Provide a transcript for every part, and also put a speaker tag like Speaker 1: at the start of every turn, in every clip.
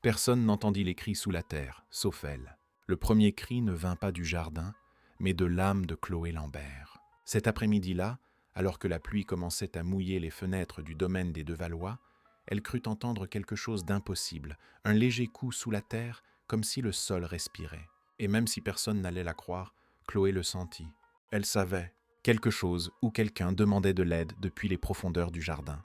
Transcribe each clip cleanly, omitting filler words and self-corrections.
Speaker 1: Personne n'entendit les cris sous la terre, sauf elle. Le premier cri ne vint pas du jardin, mais de l'âme de Chloé Lambert. Cet après-midi-là, alors que la pluie commençait à mouiller les fenêtres du domaine des Devallois, elle crut entendre quelque chose d'impossible, un léger coup sous la terre, comme si le sol respirait. Et même si personne n'allait la croire, Chloé le sentit. Elle savait, quelque chose ou quelqu'un demandait de l'aide depuis les profondeurs du jardin.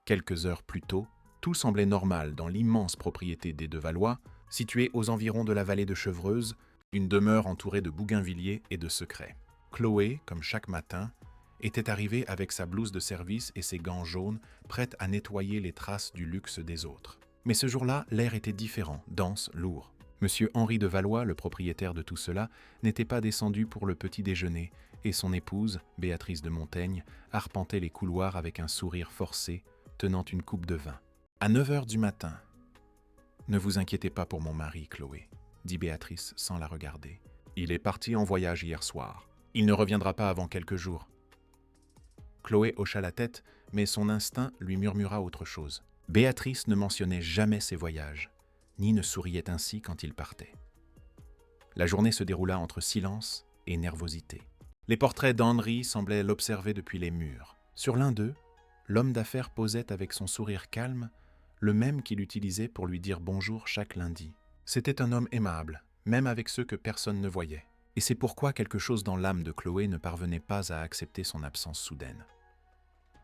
Speaker 1: Quelques heures plus tôt, tout semblait normal dans l'immense propriété des Devallois, située aux environs de la vallée de Chevreuse, une demeure entourée de bougainvilliers et de secrets. Chloé, comme chaque matin, était arrivée avec sa blouse de service et ses gants jaunes, prête à nettoyer les traces du luxe des autres. Mais ce jour-là, l'air était différent, dense, lourd. Monsieur Henri de Valois, le propriétaire de tout cela, n'était pas descendu pour le petit déjeuner, et son épouse, Béatrice de Montaigne, arpentait les couloirs avec un sourire forcé, tenant une coupe de vin. À 9 heures du matin. « Ne vous inquiétez pas pour mon mari, Chloé, » dit Béatrice sans la regarder. « Il est parti en voyage hier soir. Il ne reviendra pas avant quelques jours. » Chloé hocha la tête, mais son instinct lui murmura autre chose. Béatrice ne mentionnait jamais ses voyages, ni ne souriait ainsi quand il partait. La journée se déroula entre silence et nervosité. Les portraits d'Henri semblaient l'observer depuis les murs. Sur l'un d'eux, l'homme d'affaires posait avec son sourire calme, le même qu'il utilisait pour lui dire bonjour chaque lundi. C'était un homme aimable, même avec ceux que personne ne voyait. Et c'est pourquoi quelque chose dans l'âme de Chloé ne parvenait pas à accepter son absence soudaine.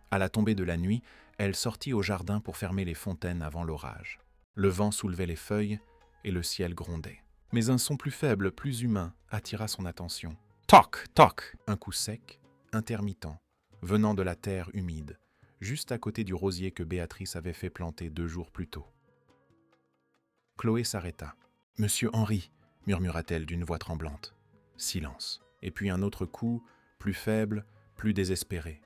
Speaker 1: À la tombée de la nuit, elle sortit au jardin pour fermer les fontaines avant l'orage. Le vent soulevait les feuilles et le ciel grondait. Mais un son plus faible, plus humain, attira son attention. Toc, toc! Un coup sec, intermittent, venant de la terre humide, juste à côté du rosier que Béatrice avait fait planter 2 jours plus tôt. Chloé s'arrêta. « Monsieur Henri » murmura-t-elle d'une voix tremblante. Silence. Et puis un autre coup, plus faible, plus désespéré.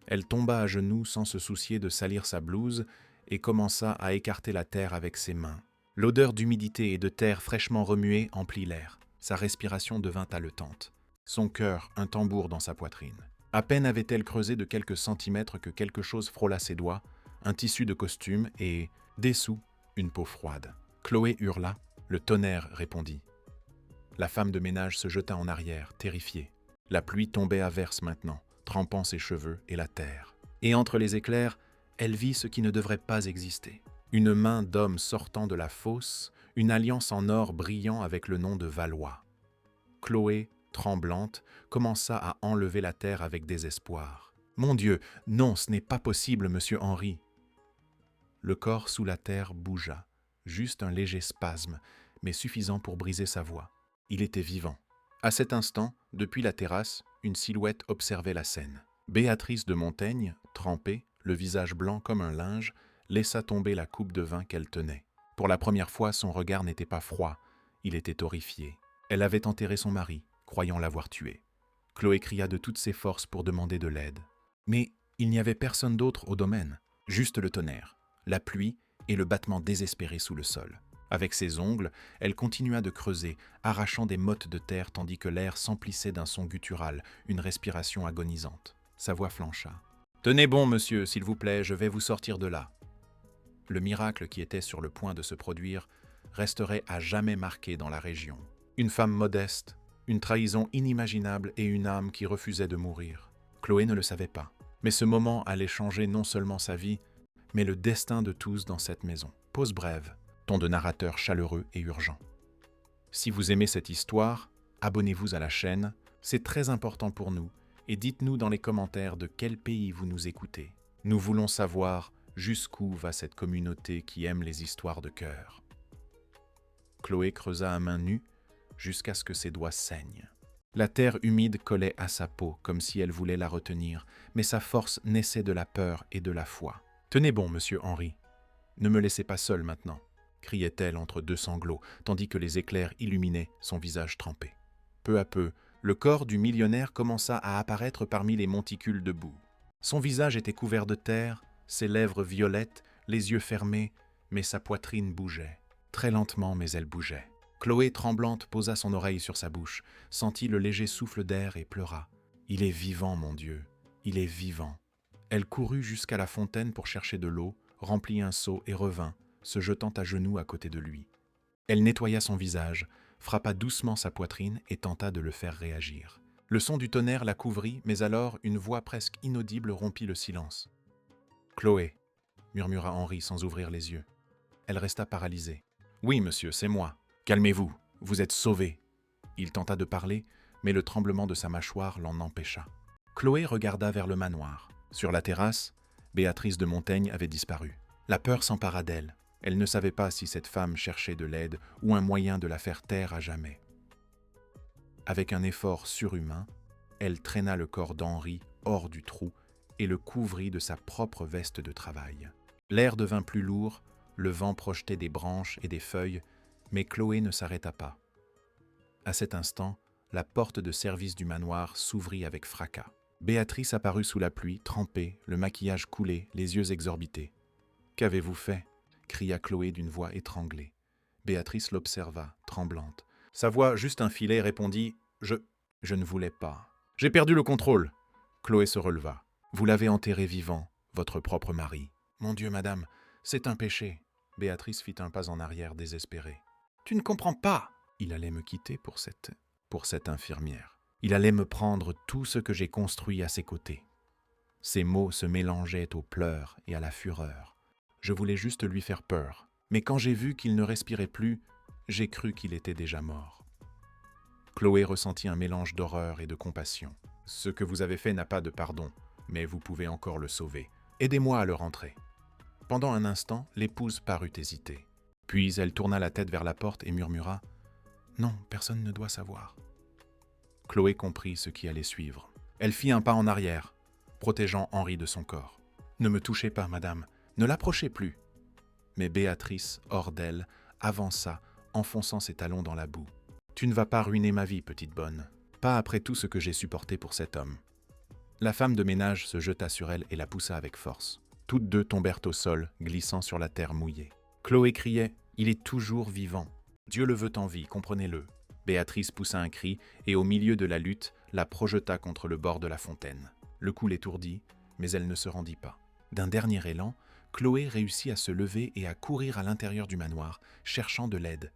Speaker 1: Elle tomba à genoux sans se soucier de salir sa blouse et commença à écarter la terre avec ses mains. L'odeur d'humidité et de terre fraîchement remuée emplit l'air. Sa respiration devint haletante. Son cœur, un tambour dans sa poitrine. À peine avait-elle creusé de quelques centimètres que quelque chose frôla ses doigts, un tissu de costume et, dessous, une peau froide. Chloé hurla, le tonnerre répondit. La femme de ménage se jeta en arrière, terrifiée. La pluie tombait à verse maintenant, trempant ses cheveux et la terre. Et entre les éclairs, elle vit ce qui ne devrait pas exister. Une main d'homme sortant de la fosse, une alliance en or brillant avec le nom de Valois. Chloé, tremblante, commença à enlever la terre avec désespoir. « Mon Dieu, non, ce n'est pas possible, monsieur Henri !» Le corps sous la terre bougea, juste un léger spasme, mais suffisant pour briser sa voix. Il était vivant. À cet instant, depuis la terrasse, une silhouette observait la scène. Béatrice de Montaigne, trempée, le visage blanc comme un linge, laissa tomber la coupe de vin qu'elle tenait. Pour la première fois, son regard n'était pas froid, il était horrifié. Elle avait enterré son mari, croyant l'avoir tué. Chloé cria de toutes ses forces pour demander de l'aide. Mais il n'y avait personne d'autre au domaine, juste le tonnerre, la pluie et le battement désespéré sous le sol. Avec ses ongles, elle continua de creuser, arrachant des mottes de terre tandis que l'air s'emplissait d'un son guttural, une respiration agonisante. Sa voix flancha. « Tenez bon, monsieur, s'il vous plaît, je vais vous sortir de là. » Le miracle qui était sur le point de se produire resterait à jamais marqué dans la région. Une femme modeste, une trahison inimaginable et une âme qui refusait de mourir. Chloé ne le savait pas, mais ce moment allait changer non seulement sa vie, mais le destin de tous dans cette maison. Pause brève. Ton de narrateur chaleureux et urgent. Si vous aimez cette histoire, abonnez-vous à la chaîne, c'est très important pour nous, et dites-nous dans les commentaires de quel pays vous nous écoutez. Nous voulons savoir jusqu'où va cette communauté qui aime les histoires de cœur. Chloé creusa à main nue jusqu'à ce que ses doigts saignent. La terre humide collait à sa peau comme si elle voulait la retenir, mais sa force naissait de la peur et de la foi. « Tenez bon, monsieur Henri, ne me laissez pas seul maintenant. » criait-elle entre 2 sanglots, tandis que les éclairs illuminaient son visage trempé. Peu à peu, le corps du millionnaire commença à apparaître parmi les monticules de boue. Son visage était couvert de terre, ses lèvres violettes, les yeux fermés, mais sa poitrine bougeait. Très lentement, mais elle bougeait. Chloé, tremblante, posa son oreille sur sa bouche, sentit le léger souffle d'air et pleura. « Il est vivant, mon Dieu, il est vivant. » Elle courut jusqu'à la fontaine pour chercher de l'eau, remplit un seau et revint, se jetant à genoux à côté de lui. Elle nettoya son visage, frappa doucement sa poitrine et tenta de le faire réagir. Le son du tonnerre la couvrit, mais alors une voix presque inaudible rompit le silence. « Chloé » murmura Henri sans ouvrir les yeux. Elle resta paralysée. « Oui, monsieur, c'est moi. Calmez-vous, vous êtes sauvé. » Il tenta de parler, mais le tremblement de sa mâchoire l'en empêcha. Chloé regarda vers le manoir. Sur la terrasse, Béatrice de Montaigne avait disparu. La peur s'empara d'elle. Elle ne savait pas si cette femme cherchait de l'aide ou un moyen de la faire taire à jamais. Avec un effort surhumain, elle traîna le corps d'Henri hors du trou et le couvrit de sa propre veste de travail. L'air devint plus lourd, le vent projetait des branches et des feuilles, mais Chloé ne s'arrêta pas. À cet instant, la porte de service du manoir s'ouvrit avec fracas. Béatrice apparut sous la pluie, trempée, le maquillage coulé, les yeux exorbités. « Qu'avez-vous fait » cria Chloé d'une voix étranglée. Béatrice l'observa, tremblante. Sa voix, juste un filet, répondit « Je ne voulais pas. J'ai perdu le contrôle. » Chloé se releva. « Vous l'avez enterré vivant, votre propre mari. »« Mon Dieu, madame, c'est un péché. » Béatrice fit un pas en arrière désespérée. « Tu ne comprends pas. » Il allait me quitter pour cette infirmière. Il allait me prendre tout ce que j'ai construit à ses côtés. Ses mots se mélangeaient aux pleurs et à la fureur. Je voulais juste lui faire peur. Mais quand j'ai vu qu'il ne respirait plus, j'ai cru qu'il était déjà mort. Chloé ressentit un mélange d'horreur et de compassion. « Ce que vous avez fait n'a pas de pardon, mais vous pouvez encore le sauver. Aidez-moi à le rentrer. » Pendant un instant, l'épouse parut hésiter. Puis elle tourna la tête vers la porte et murmura « Non, personne ne doit savoir. » Chloé comprit ce qui allait suivre. Elle fit un pas en arrière, protégeant Henri de son corps. « Ne me touchez pas, madame, ne l'approchez plus. » Mais Béatrice, hors d'elle, avança, enfonçant ses talons dans la boue. « Tu ne vas pas ruiner ma vie, petite bonne. Pas après tout ce que j'ai supporté pour cet homme. » La femme de ménage se jeta sur elle et la poussa avec force. Toutes deux tombèrent au sol, glissant sur la terre mouillée. Chloé criait « Il est toujours vivant. Dieu le veut en vie, comprenez-le. » Béatrice poussa un cri et au milieu de la lutte, la projeta contre le bord de la fontaine. Le coup l'étourdit, mais elle ne se rendit pas. D'un dernier élan, Chloé réussit à se lever et à courir à l'intérieur du manoir, cherchant de l'aide.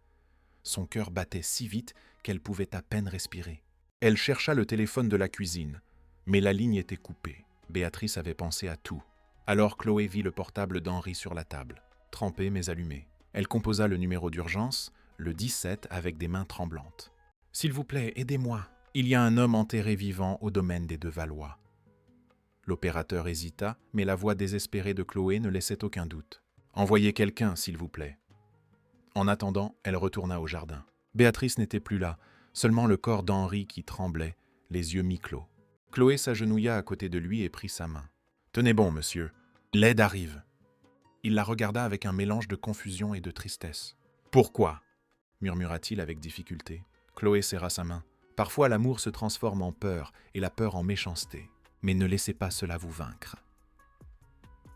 Speaker 1: Son cœur battait si vite qu'elle pouvait à peine respirer. Elle chercha le téléphone de la cuisine, mais la ligne était coupée. Béatrice avait pensé à tout. Alors Chloé vit le portable d'Henri sur la table, trempé mais allumé. Elle composa le numéro d'urgence, le 17 avec des mains tremblantes. « S'il vous plaît, aidez-moi. Il y a un homme enterré vivant au domaine des Deux Valois. » L'opérateur hésita, mais la voix désespérée de Chloé ne laissait aucun doute. « Envoyez quelqu'un, s'il vous plaît. » En attendant, elle retourna au jardin. Béatrice n'était plus là, seulement le corps d'Henri qui tremblait, les yeux mi-clos. Chloé s'agenouilla à côté de lui et prit sa main. « Tenez bon, monsieur. L'aide arrive. » Il la regarda avec un mélange de confusion et de tristesse. « Pourquoi ?» murmura-t-il avec difficulté. Chloé serra sa main. « Parfois l'amour se transforme en peur et la peur en méchanceté. Mais ne laissez pas cela vous vaincre. »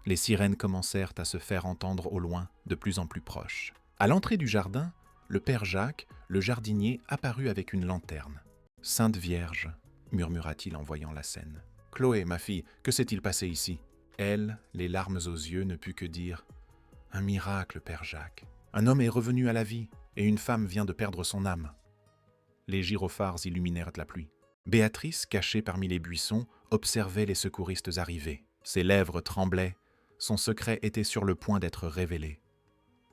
Speaker 1: Les sirènes commencèrent à se faire entendre au loin, de plus en plus proches. À l'entrée du jardin, le père Jacques, le jardinier, apparut avec une lanterne. « Sainte Vierge » murmura-t-il en voyant la scène. « Chloé, ma fille, que s'est-il passé ici ?» Elle, les larmes aux yeux, ne put que dire « Un miracle, père Jacques. Un homme est revenu à la vie, et une femme vient de perdre son âme. » Les gyrophares illuminèrent la pluie. Béatrice, cachée parmi les buissons, observait les secouristes arriver. Ses lèvres tremblaient, son secret était sur le point d'être révélé.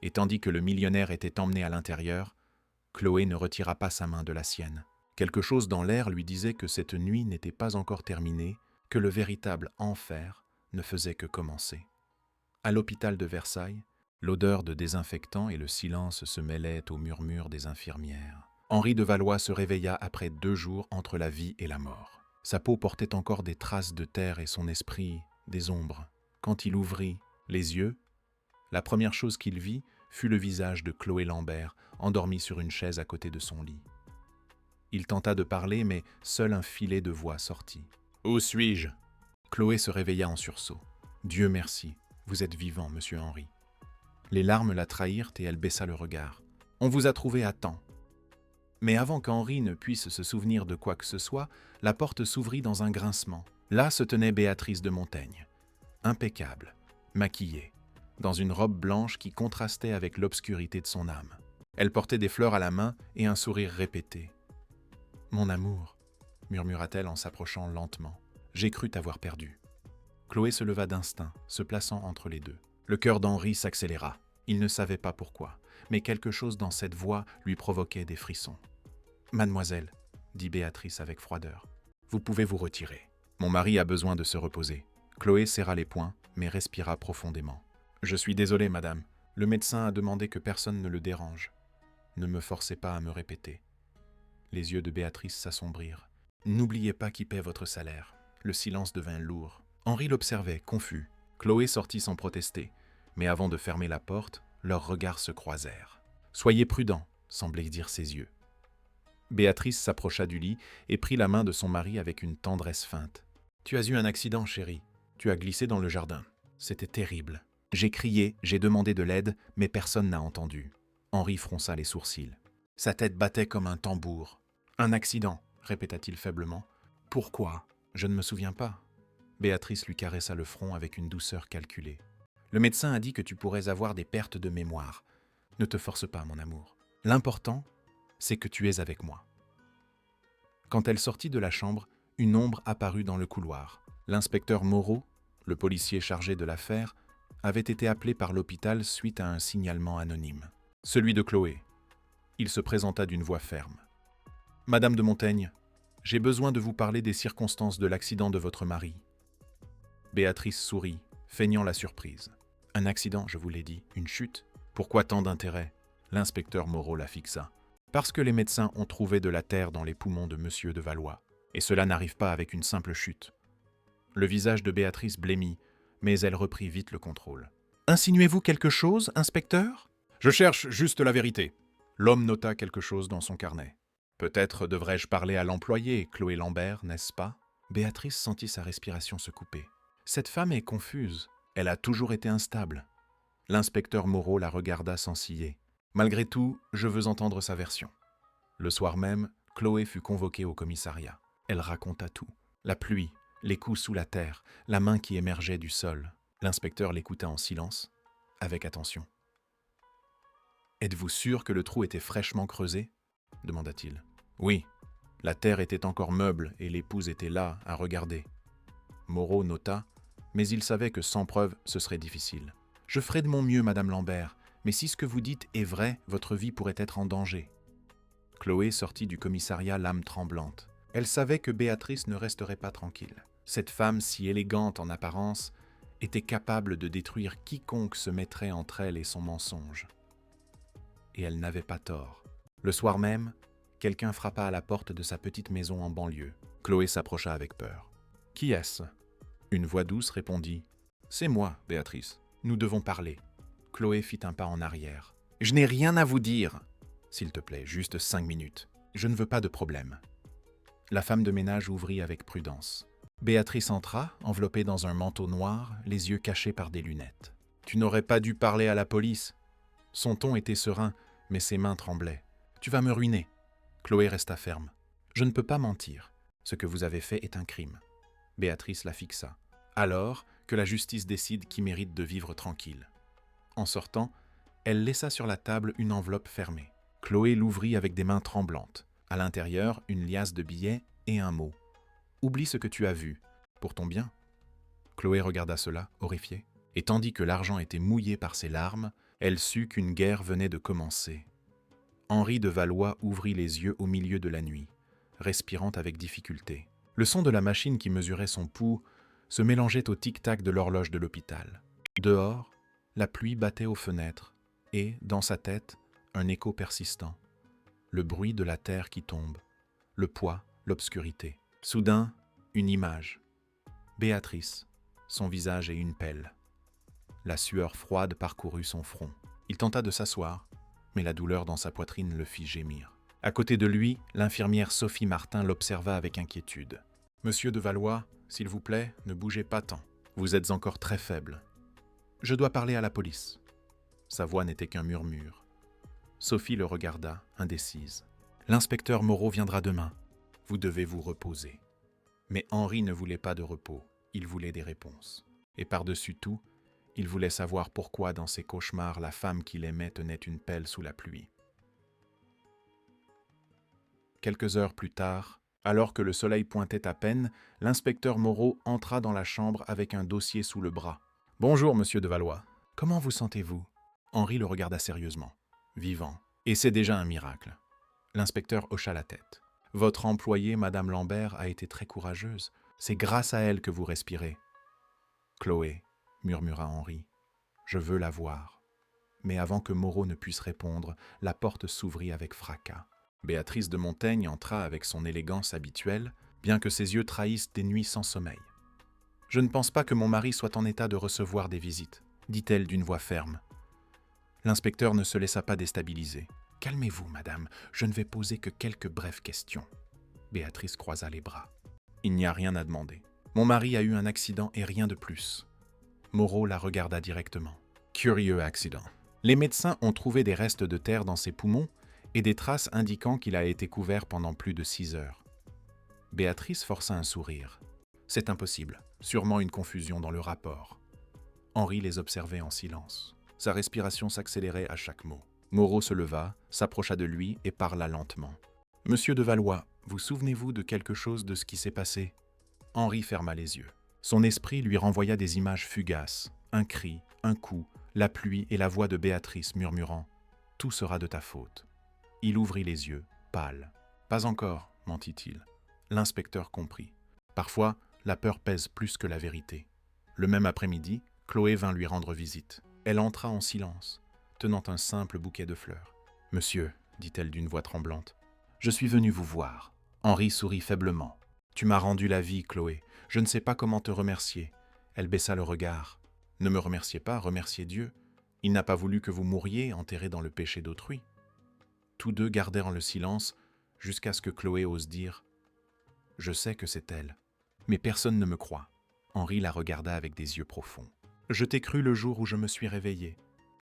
Speaker 1: Et tandis que le millionnaire était emmené à l'intérieur, Chloé ne retira pas sa main de la sienne. Quelque chose dans l'air lui disait que cette nuit n'était pas encore terminée, que le véritable enfer ne faisait que commencer. À l'hôpital de Versailles, l'odeur de désinfectant et le silence se mêlaient aux murmures des infirmières. Henri de Valois se réveilla après 2 jours entre la vie et la mort. Sa peau portait encore des traces de terre et son esprit des ombres. Quand il ouvrit les yeux, la première chose qu'il vit fut le visage de Chloé Lambert, endormie sur une chaise à côté de son lit. Il tenta de parler, mais seul un filet de voix sortit. « Où suis-je » Chloé se réveilla en sursaut. « Dieu merci, vous êtes vivant, monsieur Henri. » Les larmes la trahirent et elle baissa le regard. « On vous a trouvé à temps. » Mais avant qu'Henri ne puisse se souvenir de quoi que ce soit, la porte s'ouvrit dans un grincement. Là se tenait Béatrice de Montaigne, impeccable, maquillée. dans une robe blanche qui contrastait avec l'obscurité de son âme. Elle portait des fleurs à la main et un sourire répété. « Mon amour » murmura-t-elle en s'approchant lentement. « J'ai cru t'avoir perdu. » Chloé se leva d'instinct, se plaçant entre les deux. Le cœur d'Henri s'accéléra. Il ne savait pas pourquoi, mais quelque chose dans cette voix lui provoquait des frissons. « Mademoiselle, » dit Béatrice avec froideur, « vous pouvez vous retirer. Mon mari a besoin de se reposer. » Chloé serra les poings, mais respira profondément. « Je suis désolée, madame. Le médecin a demandé que personne ne le dérange. Ne me forcez pas à me répéter. » Les yeux de Béatrice s'assombrirent. « N'oubliez pas qui paie votre salaire. » Le silence devint lourd. Henri l'observait, confus. Chloé sortit sans protester, mais avant de fermer la porte, leurs regards se croisèrent. « Soyez prudent », semblaient dire ses yeux. Béatrice s'approcha du lit et prit la main de son mari avec une tendresse feinte. « Tu as eu un accident, chérie. Tu as glissé dans le jardin. C'était terrible. J'ai crié, j'ai demandé de l'aide, mais personne n'a entendu. » Henri fronça les sourcils. Sa tête battait comme un tambour. « Un accident », répéta-t-il faiblement. « Pourquoi ? Je ne me souviens pas. » Béatrice lui caressa le front avec une douceur calculée. « Le médecin a dit que tu pourrais avoir des pertes de mémoire. Ne te force pas, mon amour. L'important, c'est que tu es avec moi. » Quand elle sortit de la chambre, une ombre apparut dans le couloir. L'inspecteur Moreau, le policier chargé de l'affaire, avait été appelé par l'hôpital suite à un signalement anonyme. Celui de Chloé. Il se présenta d'une voix ferme. « Madame de Montaigne, j'ai besoin de vous parler des circonstances de l'accident de votre mari. » Béatrice sourit, feignant la surprise. « Un accident, je vous l'ai dit, une chute. Pourquoi tant d'intérêt ?» L'inspecteur Moreau la fixa. « Parce que les médecins ont trouvé de la terre dans les poumons de Monsieur de Valois. Et cela n'arrive pas avec une simple chute. » Le visage de Béatrice blêmit, mais elle reprit vite le contrôle. « Insinuez-vous quelque chose, inspecteur ?»« Je cherche juste la vérité. » L'homme nota quelque chose dans son carnet. « Peut-être devrais-je parler à l'employé, Chloé Lambert, n'est-ce pas ?» Béatrice sentit sa respiration se couper. Cette femme est confuse. Elle a toujours été instable. L'inspecteur Moreau la regarda sans ciller. « Malgré tout, je veux entendre sa version. » Le soir même, Chloé fut convoquée au commissariat. Elle raconta tout. La pluie, les coups sous la terre, la main qui émergeait du sol. L'inspecteur l'écouta en silence, avec attention. « Êtes-vous sûr que le trou était fraîchement creusé ?» demanda-t-il. « Oui, la terre était encore meuble et l'épouse était là, à regarder. » Moreau nota, mais il savait que sans preuve, ce serait difficile. « Je ferai de mon mieux, Madame Lambert, mais si ce que vous dites est vrai, votre vie pourrait être en danger. » Chloé sortit du commissariat l'âme tremblante. Elle savait que Béatrice ne resterait pas tranquille. Cette femme si élégante en apparence était capable de détruire quiconque se mettrait entre elle et son mensonge. Et elle n'avait pas tort. Le soir même, quelqu'un frappa à la porte de sa petite maison en banlieue. Chloé s'approcha avec peur. « Qui est-ce » Une voix douce répondit. « C'est moi, Béatrice. Nous devons parler. » Chloé fit un pas en arrière. « Je n'ai rien à vous dire. S'il te plaît, juste 5 minutes. Je ne veux pas de problème. » La femme de ménage ouvrit avec prudence. Béatrice entra, enveloppée dans un manteau noir, les yeux cachés par des lunettes. « Tu n'aurais pas dû parler à la police. » Son ton était serein, mais ses mains tremblaient. « Tu vas me ruiner. » Chloé resta ferme. « Je ne peux pas mentir. Ce que vous avez fait est un crime. » Béatrice la fixa. « Alors que la justice décide qui mérite de vivre tranquille. » En sortant, elle laissa sur la table une enveloppe fermée. Chloé l'ouvrit avec des mains tremblantes. À l'intérieur, une liasse de billets et un mot. « Oublie ce que tu as vu. Pour ton bien. » Chloé regarda cela, horrifiée. Et tandis que l'argent était mouillé par ses larmes, elle sut qu'une guerre venait de commencer. Henri de Valois ouvrit les yeux au milieu de la nuit, respirant avec difficulté. Le son de la machine qui mesurait son pouls se mélangeait au tic-tac de l'horloge de l'hôpital. Dehors, la pluie battait aux fenêtres et, dans sa tête, un écho persistant. Le bruit de la terre qui tombe, le poids, l'obscurité. Soudain, une image. Béatrice, son visage et une pelle. La sueur froide parcourut son front. Il tenta de s'asseoir, mais la douleur dans sa poitrine le fit gémir. À côté de lui, l'infirmière Sophie Martin l'observa avec inquiétude. « Monsieur de Valois, s'il vous plaît, ne bougez pas tant. Vous êtes encore très faible. Je dois parler à la police. » Sa voix n'était qu'un murmure. Sophie le regarda, indécise. « L'inspecteur Moreau viendra demain. Vous devez vous reposer. » Mais Henri ne voulait pas de repos, il voulait des réponses. Et par-dessus tout, Il voulait savoir pourquoi, dans ses cauchemars, la femme qu'il aimait tenait une pelle sous la pluie. Quelques heures plus tard, alors que le soleil pointait à peine, l'inspecteur Moreau entra dans la chambre avec un dossier sous le bras. « Bonjour, monsieur de Valois. Comment vous sentez-vous » Henri le regarda sérieusement. « Vivant. Et c'est déjà un miracle. » L'inspecteur hocha la tête. « Votre employée, madame Lambert, a été très courageuse. C'est grâce à elle que vous respirez. »« Chloé, » murmura Henri, « je veux la voir. » Mais avant que Moreau ne puisse répondre, la porte s'ouvrit avec fracas. Béatrice de Montaigne entra avec son élégance habituelle, bien que ses yeux trahissent des nuits sans sommeil. « Je ne pense pas que mon mari soit en état de recevoir des visites, » dit-elle d'une voix ferme. L'inspecteur ne se laissa pas déstabiliser. « Calmez-vous, madame, je ne vais poser que quelques brèves questions. » Béatrice croisa les bras. « Il n'y a rien à demander. Mon mari a eu un accident et rien de plus. » Moreau la regarda directement. « Curieux accident. Les médecins ont trouvé des restes de terre dans ses poumons et des traces indiquant qu'il a été couvert pendant plus de 6 heures. » Béatrice força un sourire. « C'est impossible. Sûrement une confusion dans le rapport. » Henri les observait en silence. Sa respiration s'accélérait à chaque mot. Moreau se leva, s'approcha de lui et parla lentement. « Monsieur de Valois, vous souvenez-vous de quelque chose de ce qui s'est passé ?» Henri ferma les yeux. Son esprit lui renvoya des images fugaces, un cri, un coup, la pluie et la voix de Béatrice murmurant « Tout sera de ta faute ». Il ouvrit les yeux, pâle. « Pas encore, mentit-il. » L'inspecteur comprit. Parfois, la peur pèse plus que la vérité. Le même après-midi, Chloé vint lui rendre visite. Elle entra en silence, tenant un simple bouquet de fleurs. « Monsieur, » dit-elle d'une voix tremblante, « je suis venue vous voir. » Henri sourit faiblement. « Tu m'as rendu la vie, Chloé. Je ne sais pas comment te remercier. » Elle baissa le regard. « Ne me remerciez pas, remerciez Dieu. Il n'a pas voulu que vous mouriez enterrés dans le péché d'autrui. » Tous deux gardèrent le silence jusqu'à ce que Chloé ose dire « Je sais que c'est elle, mais personne ne me croit. » Henri la regarda avec des yeux profonds. « Je t'ai cru le jour où je me suis réveillé.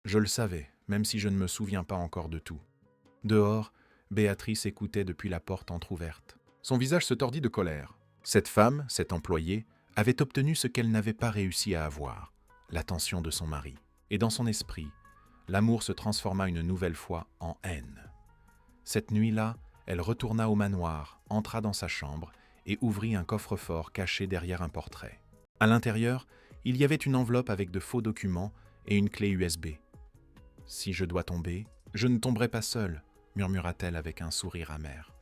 Speaker 1: Je le savais, même si je ne me souviens pas encore de tout. » Dehors, Béatrice écoutait depuis la porte entr'ouverte. Son visage se tordit de colère. Cette femme, cette employée, avait obtenu ce qu'elle n'avait pas réussi à avoir, l'attention de son mari. Et dans son esprit, l'amour se transforma une nouvelle fois en haine. Cette nuit-là, elle retourna au manoir, entra dans sa chambre et ouvrit un coffre-fort caché derrière un portrait. À l'intérieur, il y avait une enveloppe avec de faux documents et une clé USB. « Si je dois tomber, je ne tomberai pas seule, » murmura-t-elle avec un sourire amer.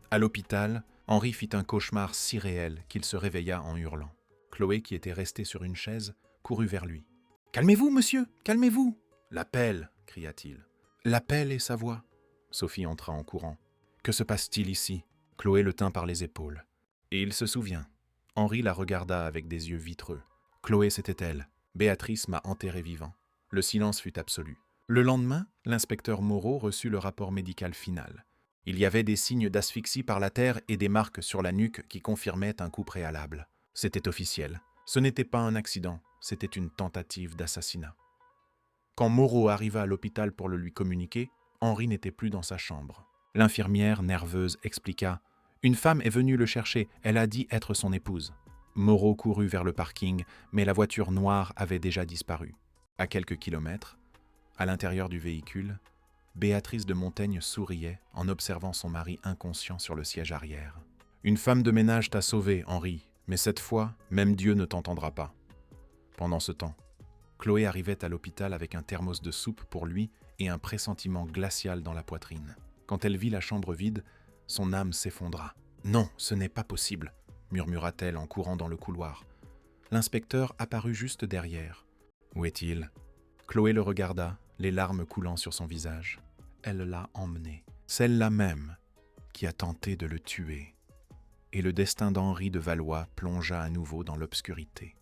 Speaker 1: À l'hôpital, Henri fit un cauchemar si réel qu'il se réveilla en hurlant. Chloé, qui était restée sur une chaise, courut vers lui. « Calmez-vous, monsieur, calmez-vous !»« La pelle !» cria-t-il. « La pelle et sa voix !» Sophie entra en courant. « Que se passe-t-il ici ?» Chloé le tint par les épaules. Et il se souvient. Henri la regarda avec des yeux vitreux. Chloé, c'était elle. Béatrice m'a enterré vivant. Le silence fut absolu. Le lendemain, l'inspecteur Moreau reçut le rapport médical final. Il y avait des signes d'asphyxie par la terre et des marques sur la nuque qui confirmaient un coup préalable. C'était officiel. Ce n'était pas un accident, c'était une tentative d'assassinat. Quand Moreau arriva à l'hôpital pour le lui communiquer, Henri n'était plus dans sa chambre. L'infirmière, nerveuse, expliqua « Une femme est venue le chercher, elle a dit être son épouse. » Moreau courut vers le parking, mais la voiture noire avait déjà disparu. À quelques kilomètres, à l'intérieur du véhicule, Béatrice de Montaigne souriait en observant son mari inconscient sur le siège arrière. « Une femme de ménage t'a sauvé, Henri, mais cette fois, même Dieu ne t'entendra pas. » Pendant ce temps, Chloé arrivait à l'hôpital avec un thermos de soupe pour lui et un pressentiment glacial dans la poitrine. Quand elle vit la chambre vide, son âme s'effondra. « Non, ce n'est pas possible !» murmura-t-elle en courant dans le couloir. L'inspecteur apparut juste derrière. « Où est-il » Chloé le regarda, les larmes coulant sur son visage. Elle l'a emmené, celle-là même qui a tenté de le tuer. Et le destin d'Henri de Valois plongea à nouveau dans l'obscurité.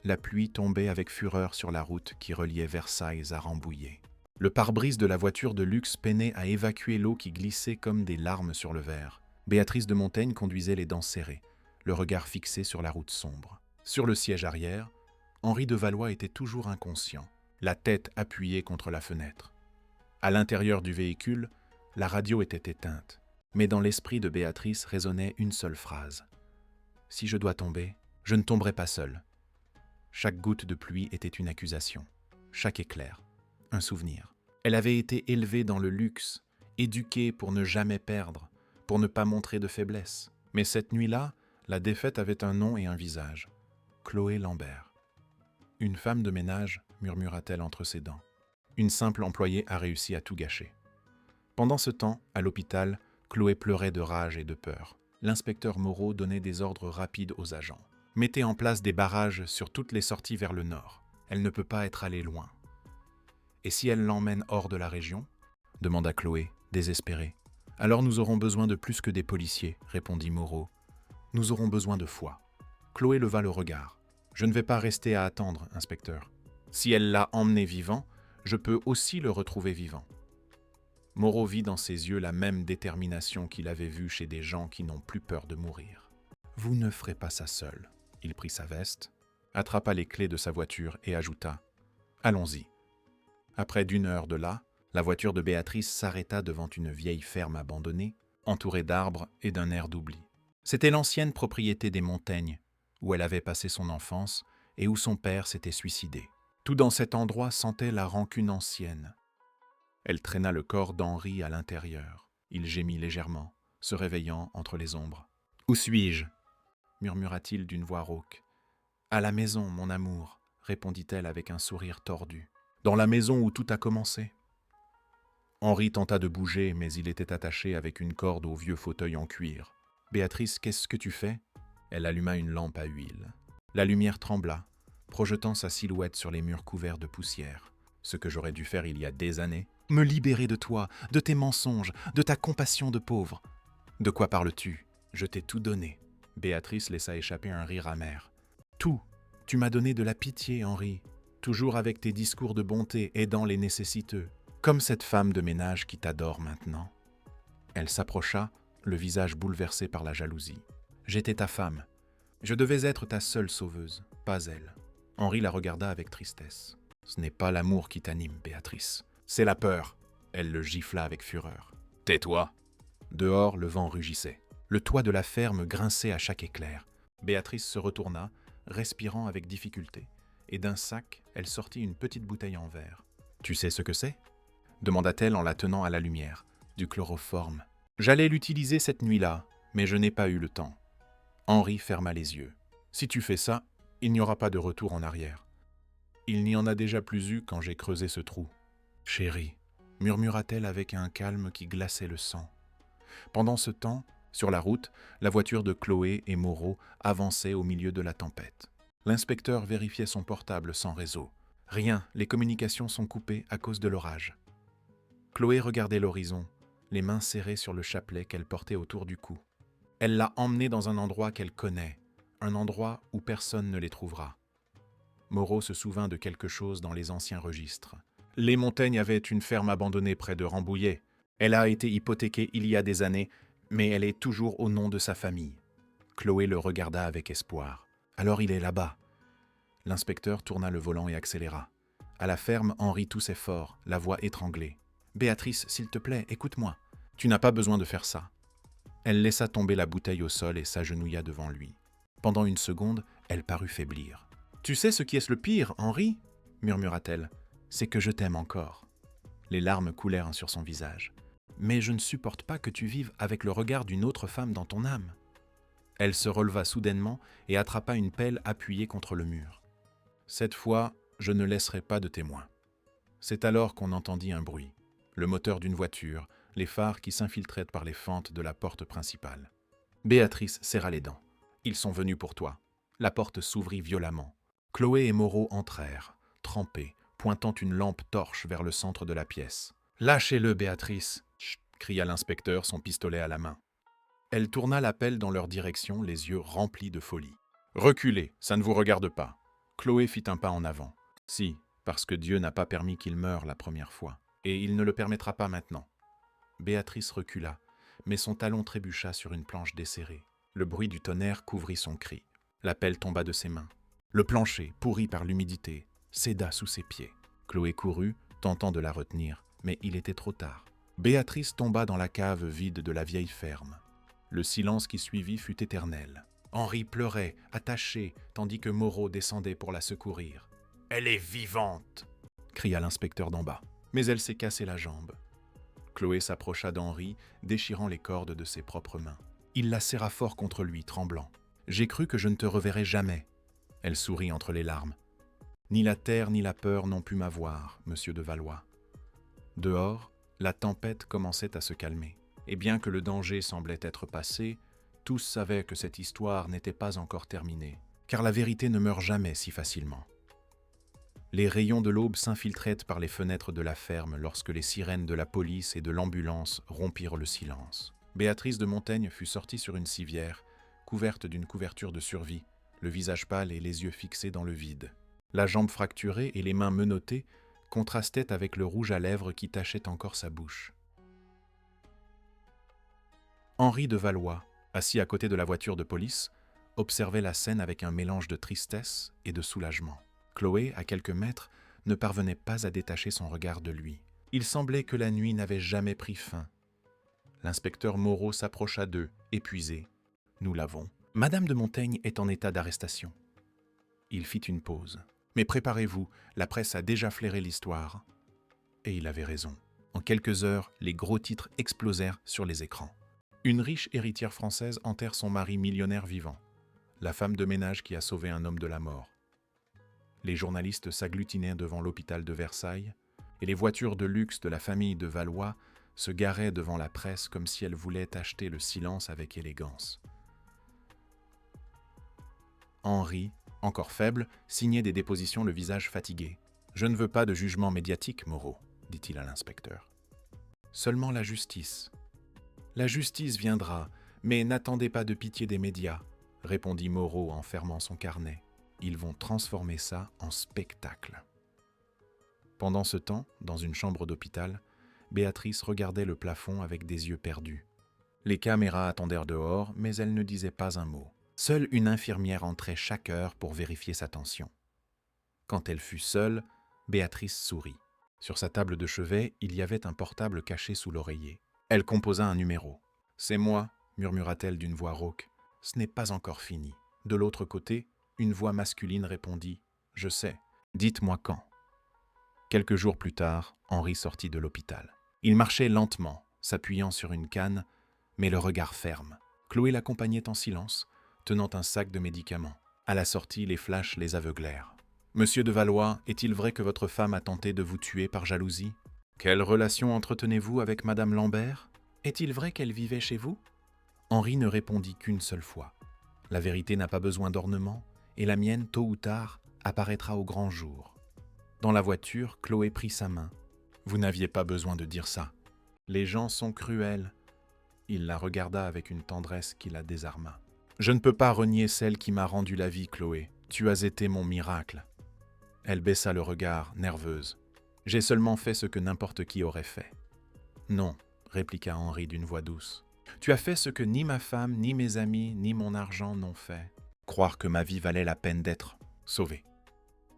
Speaker 1: La pluie tombait avec fureur sur la route qui reliait Versailles à Rambouillet. Le pare-brise de la voiture de luxe peinait à évacuer l'eau qui glissait comme des larmes sur le verre. Béatrice de Montaigne conduisait les dents serrées, le regard fixé sur la route sombre. Sur le siège arrière, Henri de Valois était toujours inconscient, la tête appuyée contre la fenêtre. À l'intérieur du véhicule, la radio était éteinte, mais dans l'esprit de Béatrice résonnait une seule phrase. « Si je dois tomber, je ne tomberai pas seule. Chaque goutte de pluie était une accusation, chaque éclair, un souvenir. Elle avait été élevée dans le luxe, éduquée pour ne jamais perdre, pour ne pas montrer de faiblesse. Mais cette nuit-là, la défaite avait un nom et un visage. Chloé Lambert. Une femme de ménage, murmura-t-elle entre ses dents. Une simple employée a réussi à tout gâcher. Pendant ce temps, à l'hôpital, Chloé pleurait de rage et de peur. L'inspecteur Moreau donnait des ordres rapides aux agents. Mettez en place des barrages sur toutes les sorties vers le nord. Elle ne peut pas être allée loin. Et si elle l'emmène hors de la région ? Demanda Chloé, désespérée. Alors nous aurons besoin de plus que des policiers, répondit Moreau. Nous aurons besoin de foi. Chloé leva le regard. Je ne vais pas rester à attendre, inspecteur. Si elle l'a emmené vivant, je peux aussi le retrouver vivant. Moreau vit dans ses yeux la même détermination qu'il avait vue chez des gens qui n'ont plus peur de mourir. Vous ne ferez pas ça seul. Il prit sa veste, attrapa les clés de sa voiture et ajouta « Allons-y ». Après d'une heure de là, la voiture de Béatrice s'arrêta devant une vieille ferme abandonnée, entourée d'arbres et d'un air d'oubli. C'était l'ancienne propriété des Montaigne, où elle avait passé son enfance et où son père s'était suicidé. Tout dans cet endroit sentait la rancune ancienne. Elle traîna le corps d'Henri à l'intérieur. Il gémit légèrement, se réveillant entre les ombres. « Où suis-je » murmura-t-il d'une voix rauque. « À la maison, mon amour » répondit-elle avec un sourire tordu. « Dans la maison où tout a commencé » Henri tenta de bouger, mais il était attaché avec une corde au vieux fauteuil en cuir. « Béatrice, qu'est-ce que tu fais » Elle alluma une lampe à huile. La lumière trembla, projetant sa silhouette sur les murs couverts de poussière. Ce que j'aurais dû faire il y a des années. Me libérer de toi, de tes mensonges, de ta compassion de pauvre. De quoi parles-tu ? Je t'ai tout donné. Béatrice laissa échapper un rire amer. Tout. Tu m'as donné de la pitié, Henri. Toujours avec tes discours de bonté, aidant les nécessiteux. Comme cette femme de ménage qui t'adore maintenant. Elle s'approcha, le visage bouleversé par la jalousie. J'étais ta femme. Je devais être ta seule sauveuse, pas elle. Henri la regarda avec tristesse. Ce n'est pas l'amour qui t'anime, Béatrice. C'est la peur. Elle le gifla avec fureur. Tais-toi. Dehors, le vent rugissait. Le toit de la ferme grinçait à chaque éclair. Béatrice se retourna, respirant avec difficulté, et d'un sac, elle sortit une petite bouteille en verre. « Tu sais ce que c'est » demanda-t-elle en la tenant à la lumière. « Du chloroforme. J'allais l'utiliser cette nuit-là, mais je n'ai pas eu le temps. » Henri ferma les yeux. « Si tu fais ça, il n'y aura pas de retour en arrière. Il n'y en a déjà plus eu quand j'ai creusé ce trou. »« Chérie » murmura-t-elle avec un calme qui glaçait le sang. Pendant ce temps, sur la route, la voiture de Chloé et Moreau avançait au milieu de la tempête. L'inspecteur vérifiait son portable sans réseau. Rien, les communications sont coupées à cause de l'orage. Chloé regardait l'horizon, les mains serrées sur le chapelet qu'elle portait autour du cou. Elle l'a emmené dans un endroit qu'elle connaît, un endroit où personne ne les trouvera. Moreau se souvint de quelque chose dans les anciens registres. Les Montaigne avaient une ferme abandonnée près de Rambouillet. Elle a été hypothéquée il y a des années, mais elle est toujours au nom de sa famille. Chloé le regarda avec espoir. Alors il est là-bas. L'inspecteur tourna le volant et accéléra. À la ferme, Henri toussait fort, la voix étranglée. « Béatrice, s'il te plaît, écoute-moi. Tu n'as pas besoin de faire ça. » Elle laissa tomber la bouteille au sol et s'agenouilla devant lui. Pendant une seconde, elle parut faiblir. « Tu sais ce qui est le pire, Henri » murmura-t-elle. « C'est que je t'aime encore. » Les larmes coulèrent sur son visage. « Mais je ne supporte pas que tu vives avec le regard d'une autre femme dans ton âme. » Elle se releva soudainement et attrapa une pelle appuyée contre le mur. « Cette fois, je ne laisserai pas de témoin. » C'est alors qu'on entendit un bruit. Le moteur d'une voiture, les phares qui s'infiltraient par les fentes de la porte principale. Béatrice serra les dents. « Ils sont venus pour toi. » La porte s'ouvrit violemment. Chloé et Moreau entrèrent, trempés, pointant une lampe torche vers le centre de la pièce. « Lâchez-le, Béatrice !» cria l'inspecteur, son pistolet à la main. Elle tourna la pelle dans leur direction, les yeux remplis de folie. « Reculez, ça ne vous regarde pas. » Chloé fit un pas en avant. « Si, parce que Dieu n'a pas permis qu'il meure la première fois. Et il ne le permettra pas maintenant. » Béatrice recula, mais son talon trébucha sur une planche desserrée. Le bruit du tonnerre couvrit son cri. La pelle tomba de ses mains. Le plancher, pourri par l'humidité, céda sous ses pieds. Chloé courut, tentant de la retenir, mais il était trop tard. Béatrice tomba dans la cave vide de la vieille ferme. Le silence qui suivit fut éternel. Henri pleurait, attaché, tandis que Moreau descendait pour la secourir. « Elle est vivante !» cria l'inspecteur d'en bas. Mais elle s'est cassé la jambe. Chloé s'approcha d'Henri, déchirant les cordes de ses propres mains. Il la serra fort contre lui, tremblant. « J'ai cru que je ne te reverrais jamais. » Elle sourit entre les larmes. « Ni la terre ni la peur n'ont pu m'avoir, monsieur de Valois. » Dehors, la tempête commençait à se calmer. Et bien que le danger semblait être passé, tous savaient que cette histoire n'était pas encore terminée, car la vérité ne meurt jamais si facilement. Les rayons de l'aube s'infiltraient par les fenêtres de la ferme lorsque les sirènes de la police et de l'ambulance rompirent le silence. Béatrice de Montaigne fut sortie sur une civière, couverte d'une couverture de survie, le visage pâle et les yeux fixés dans le vide. La jambe fracturée et les mains menottées contrastaient avec le rouge à lèvres qui tachait encore sa bouche. Henri de Valois, assis à côté de la voiture de police, observait la scène avec un mélange de tristesse et de soulagement. Chloé, à quelques mètres, ne parvenait pas à détacher son regard de lui. Il semblait que la nuit n'avait jamais pris fin. L'inspecteur Moreau s'approcha d'eux, épuisé. « Nous l'avons. Madame de Montaigne est en état d'arrestation. » Il fit une pause. « Mais préparez-vous, la presse a déjà flairé l'histoire. » Et il avait raison. En quelques heures, les gros titres explosèrent sur les écrans. Une riche héritière française enterre son mari millionnaire vivant. La femme de ménage qui a sauvé un homme de la mort. Les journalistes s'agglutinaient devant l'hôpital de Versailles et les voitures de luxe de la famille de Valois se garaient devant la presse comme si elles voulaient acheter le silence avec élégance. Henri, encore faible, signait des dépositions le visage fatigué. « Je ne veux pas de jugement médiatique, Moreau, » dit-il à l'inspecteur. « Seulement la justice. »« La justice viendra, mais n'attendez pas de pitié des médias, » répondit Moreau en fermant son carnet. Ils vont transformer ça en spectacle. Pendant ce temps, dans une chambre d'hôpital, Béatrice regardait le plafond avec des yeux perdus. Les caméras attendèrent dehors, mais elle ne disait pas un mot. Seule une infirmière entrait chaque heure pour vérifier sa tension. Quand elle fut seule, Béatrice sourit. Sur sa table de chevet, il y avait un portable caché sous l'oreiller. Elle composa un numéro. « C'est moi », murmura-t-elle d'une voix rauque. « Ce n'est pas encore fini. » De l'autre côté, une voix masculine répondit « Je sais, dites-moi quand ». Quelques jours plus tard, Henri sortit de l'hôpital. Il marchait lentement, s'appuyant sur une canne, mais le regard ferme. Chloé l'accompagnait en silence, tenant un sac de médicaments. À la sortie, les flashs les aveuglèrent. « Monsieur de Valois, est-il vrai que votre femme a tenté de vous tuer par jalousie ? Quelle relation entretenez-vous avec Madame Lambert ? Est-il vrai qu'elle vivait chez vous ?» Henri ne répondit qu'une seule fois. La vérité n'a pas besoin d'ornement, et la mienne, tôt ou tard, apparaîtra au grand jour. Dans la voiture, Chloé prit sa main. « Vous n'aviez pas besoin de dire ça. Les gens sont cruels. » Il la regarda avec une tendresse qui la désarma. « Je ne peux pas renier celle qui m'a rendu la vie, Chloé. Tu as été mon miracle. » Elle baissa le regard, nerveuse. « J'ai seulement fait ce que n'importe qui aurait fait. »« Non, » répliqua Henri d'une voix douce. « Tu as fait ce que ni ma femme, ni mes amis, ni mon argent n'ont fait. Croire que ma vie valait la peine d'être sauvée. »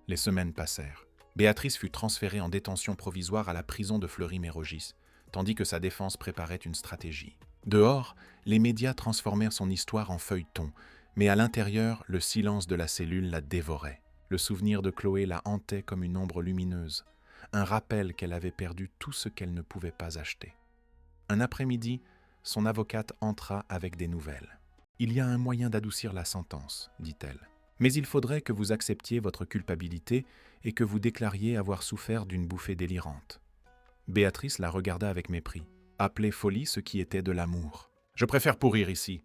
Speaker 1: Les semaines passèrent. Béatrice fut transférée en détention provisoire à la prison de Fleury-Mérogis, tandis que sa défense préparait une stratégie. Dehors, les médias transformèrent son histoire en feuilleton, mais à l'intérieur, le silence de la cellule la dévorait. Le souvenir de Chloé la hantait comme une ombre lumineuse, un rappel qu'elle avait perdu tout ce qu'elle ne pouvait pas acheter. Un après-midi, son avocate entra avec des nouvelles. « Il y a un moyen d'adoucir la sentence, dit-elle. Mais il faudrait que vous acceptiez votre culpabilité et que vous déclariez avoir souffert d'une bouffée délirante. » Béatrice la regarda avec mépris. Appeler folie ce qui était de l'amour. « Je préfère pourrir ici. »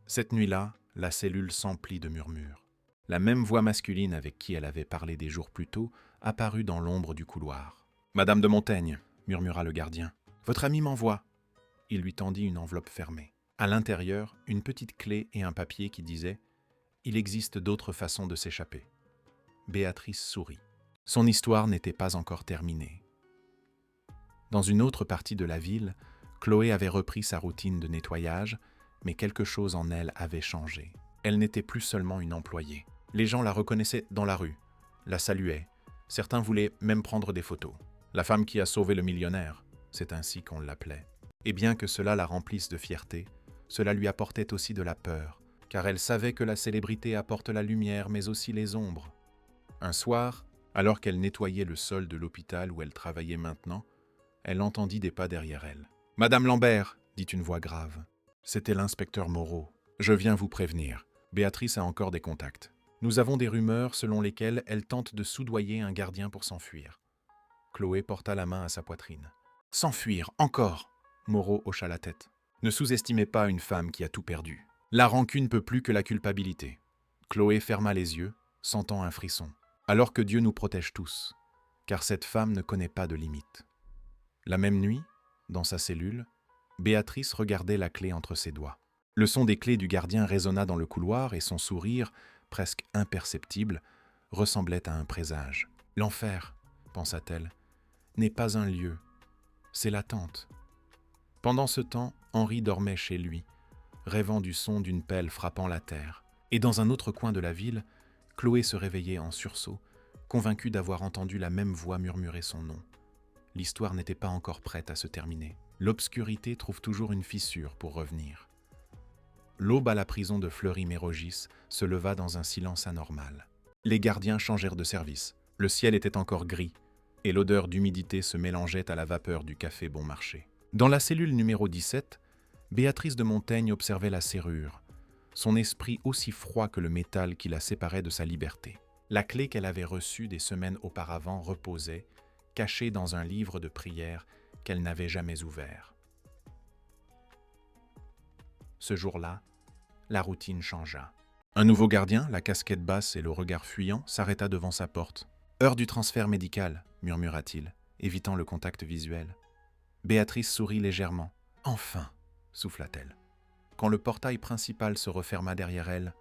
Speaker 1: Cette nuit-là, la cellule s'emplit de murmures. La même voix masculine avec qui elle avait parlé des jours plus tôt apparut dans l'ombre du couloir. « Madame de Montaigne, » murmura le gardien, « votre ami m'envoie. » Il lui tendit une enveloppe fermée. À l'intérieur, une petite clé et un papier qui disait « Il existe d'autres façons de s'échapper. » Béatrice sourit. Son histoire n'était pas encore terminée. Dans une autre partie de la ville, Chloé avait repris sa routine de nettoyage, mais quelque chose en elle avait changé. Elle n'était plus seulement une employée. Les gens la reconnaissaient dans la rue, la saluaient. Certains voulaient même prendre des photos. La femme qui a sauvé le millionnaire, c'est ainsi qu'on l'appelait. Et bien que cela la remplisse de fierté, cela lui apportait aussi de la peur, car elle savait que la célébrité apporte la lumière mais aussi les ombres. Un soir, alors qu'elle nettoyait le sol de l'hôpital où elle travaillait maintenant, elle entendit des pas derrière elle. « Madame Lambert !» dit une voix grave. C'était l'inspecteur Moreau. « Je viens vous prévenir. Béatrice a encore des contacts. Nous avons des rumeurs selon lesquelles elle tente de soudoyer un gardien pour s'enfuir. » Chloé porta la main à sa poitrine. « S'enfuir, encore !» Moreau hocha la tête. « Ne sous-estimez pas une femme qui a tout perdu. La rancune peut plus que la culpabilité. » Chloé ferma les yeux, sentant un frisson. « Alors que Dieu nous protège tous, car cette femme ne connaît pas de limites. » La même nuit, dans sa cellule, Béatrice regardait la clé entre ses doigts. Le son des clés du gardien résonna dans le couloir et son sourire, presque imperceptible, ressemblait à un présage. « L'enfer, pensa-t-elle, n'est pas un lieu, c'est l'attente. » Pendant ce temps, Henri dormait chez lui, rêvant du son d'une pelle frappant la terre. Et dans un autre coin de la ville, Chloé se réveillait en sursaut, convaincue d'avoir entendu la même voix murmurer son nom. L'histoire n'était pas encore prête à se terminer. L'obscurité trouve toujours une fissure pour revenir. L'aube à la prison de Fleury-Mérogis se leva dans un silence anormal. Les gardiens changèrent de service. Le ciel était encore gris, et l'odeur d'humidité se mélangeait à la vapeur du café bon marché. Dans la cellule numéro 17, Béatrice de Montaigne observait la serrure, son esprit aussi froid que le métal qui la séparait de sa liberté. La clé qu'elle avait reçue des semaines auparavant reposait, cachée dans un livre de prières qu'elle n'avait jamais ouvert. Ce jour-là, la routine changea. Un nouveau gardien, la casquette basse et le regard fuyant, s'arrêta devant sa porte. « Heure du transfert médical », murmura-t-il, évitant le contact visuel. Béatrice sourit légèrement. « Enfin !» souffla-t-elle. Quand le portail principal se referma derrière elle,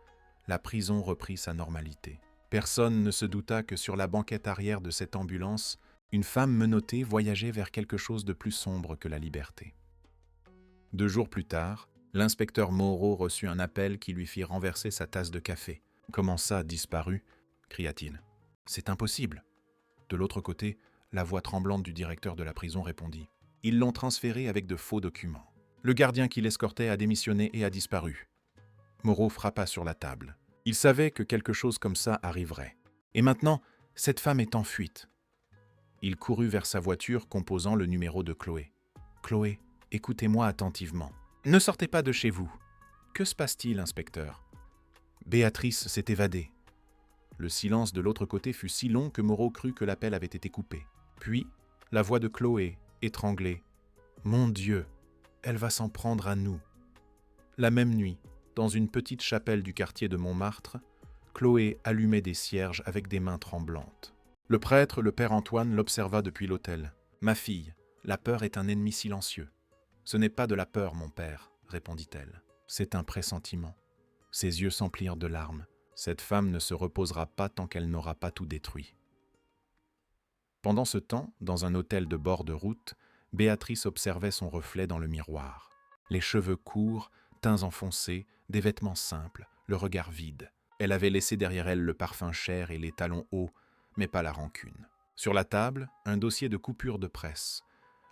Speaker 1: la prison reprit sa normalité. Personne ne se douta que sur la banquette arrière de cette ambulance, une femme menottée voyageait vers quelque chose de plus sombre que la liberté. 2 jours plus tard, l'inspecteur Moreau reçut un appel qui lui fit renverser sa tasse de café. « Comment ça, disparu ?» cria-t-il. « C'est impossible !» De l'autre côté, la voix tremblante du directeur de la prison répondit. « Ils l'ont transféré avec de faux documents. Le gardien qui l'escortait a démissionné et a disparu. » Moreau frappa sur la table. Il savait que quelque chose comme ça arriverait. Et maintenant, cette femme est en fuite. Il courut vers sa voiture composant le numéro de Chloé. « Chloé, écoutez-moi attentivement. Ne sortez pas de chez vous. » « Que se passe-t-il, inspecteur ?» Béatrice s'est évadée. Le silence de l'autre côté fut si long que Moreau crut que l'appel avait été coupé. Puis, la voix de Chloé, étranglée. « Mon Dieu, elle va s'en prendre à nous. » La même nuit, dans une petite chapelle du quartier de Montmartre, Chloé allumait des cierges avec des mains tremblantes. Le prêtre, le père Antoine, l'observa depuis l'autel. « Ma fille, la peur est un ennemi silencieux. »« Ce n'est pas de la peur, mon père, » répondit-elle. « C'est un pressentiment. » Ses yeux s'emplirent de larmes. Cette femme ne se reposera pas tant qu'elle n'aura pas tout détruit. Pendant ce temps, dans un hôtel de bord de route, Béatrice observait son reflet dans le miroir. Les cheveux courts, teints enfoncés, des vêtements simples, le regard vide. Elle avait laissé derrière elle le parfum cher et les talons hauts, mais pas la rancune. Sur la table, un dossier de coupure de presse.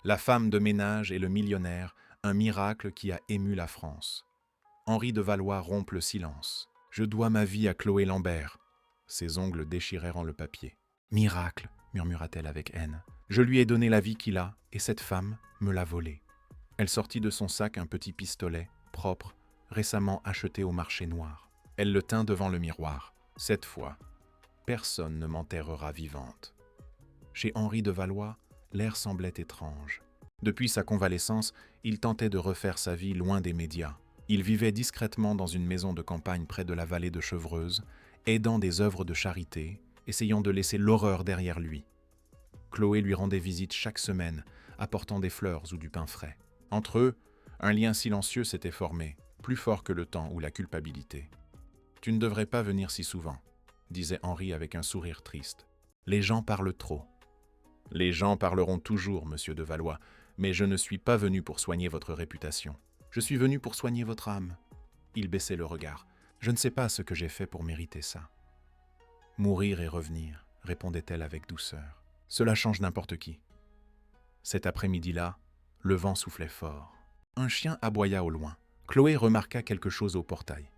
Speaker 1: La femme de ménage et le millionnaire, un miracle qui a ému la France. Henri de Valois rompt le silence. « Je dois ma vie à Chloé Lambert. » Ses ongles déchirèrent le papier. « Miracle, » murmura-t-elle avec haine. « Je lui ai donné la vie qu'il a, et cette femme me l'a volée. » Elle sortit de son sac un petit pistolet, propre, récemment acheté au marché noir. Elle le tint devant le miroir. Cette fois, personne ne m'enterrera vivante. Chez Henri de Valois, l'air semblait étrange. Depuis sa convalescence, il tentait de refaire sa vie loin des médias. Il vivait discrètement dans une maison de campagne près de la vallée de Chevreuse, aidant des œuvres de charité, essayant de laisser l'horreur derrière lui. Chloé lui rendait visite chaque semaine, apportant des fleurs ou du pain frais. Entre eux, un lien silencieux s'était formé, plus fort que le temps ou la culpabilité. « Tu ne devrais pas venir si souvent », disait Henri avec un sourire triste. « Les gens parlent trop. »« Les gens parleront toujours, monsieur de Valois, mais je ne suis pas venu pour soigner votre réputation. Je suis venu pour soigner votre âme. » Il baissait le regard. « Je ne sais pas ce que j'ai fait pour mériter ça. »« Mourir et revenir, » répondait-elle avec douceur. « Cela change n'importe qui. » Cet après-midi-là, le vent soufflait fort. Un chien aboya au loin. Chloé remarqua quelque chose au portail.